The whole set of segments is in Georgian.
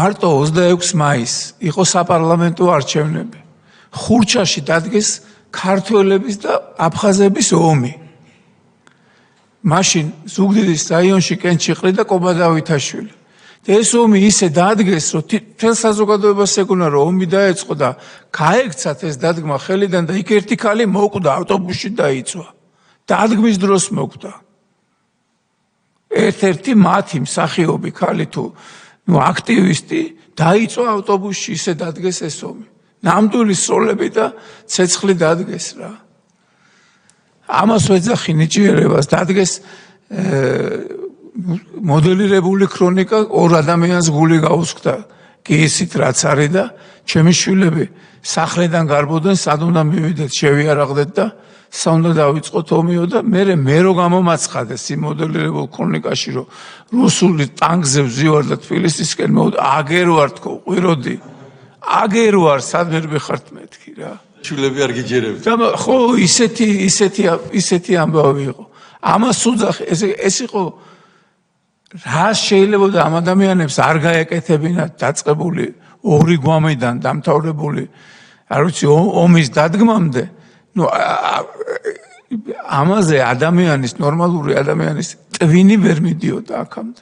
მარტო 26 მაისს იყო საპარლამენტო არჩევნები. ხურჩაში დადგეს ქართველების და აფხაზების ომი. მაშინ ზუგდიდის რაიონში კენჩიყრი და კობადავითაშვილი. ეს ომი ისე დადგეს, რომ თელ საზოგადოებას ეკუნა, რომ ომი დაეწყო და გაექცათ ეს დადგმა ხელიდან და იქ ერთი ქალი მოკვდა ავტობუსში დაიწვა. დადგმის დროს მოკვდა. ერთ-ერთი მათი მსახიობი ქალი თუ აქტივისტი დაიწვა ავტობუსში, ისე დადგეს ეს ომი. ნამდვილი სროლები და ცეცხლი დადგეს რა. ამას ვეძახი ნიჭიერებას, დადგეს მოდელირებული ქრონიკა, ორ ადამიანს გული გაუსხდა კი ისით რაც არის და ჩემი შვილები სახლიდან გარბოდნენ, სად უნდა მივიდეთ, შევიარაღდეთ და სად უნდა დავიწყოთ ომიო და მე რო გამომაცხადეს იმ მოდელირებულ ქრონიკაში, რომ რუსული ტანკზე ვზივარ და თბილისისკენ მოვიდა, აგერ ვარ თქო, ყვიროდი, აგერ ვარ, სადმე ხართ მეთქი რა. შვილები არ გიჯერებთ. ხო, ისეთი ამბავი იყო. ამას უძახი, ეს იყო რა შეიძლება ამ ადამიანებს არ გაეკეთებინათ დაწყებული ორი გვამიდან დამთავრებული, არ ვიცი, ომის დადგმამდე, ამაზე ადამიანის, ნორმალური ადამიანის ტვინი ვერ მიდიოდა აქამდე.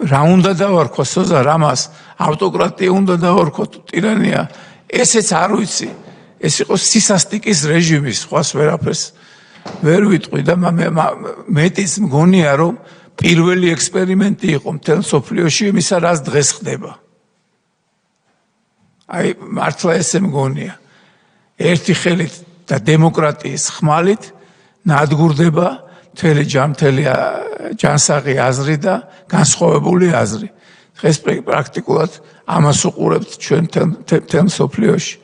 რა უნდა დავარქვა სოზარ ამას, ავტოკრატია უნდა დავარქვა თუ ტირანია, ესეც არ ვიცი. ეს იყო სისასტიკის რეჟიმის, სხვას ვერაფერს ვერ ვიტყვი და მეტიც მგონია, რომ პირველი ექსპერიმენტი იყო მთელ მსოფლიოში იმისა, რაც დღეს ხდება. აი, მართლა ესე მგონია. ერთი ხელით და დემოკრატიის ხმალით ნადგურდება მთელი ჯანსაღი აზრი და განსხვავებული აზრი. დღეს პრაქტიკულად ამას უყურებთ ჩვენ მთელ მსოფლიოში.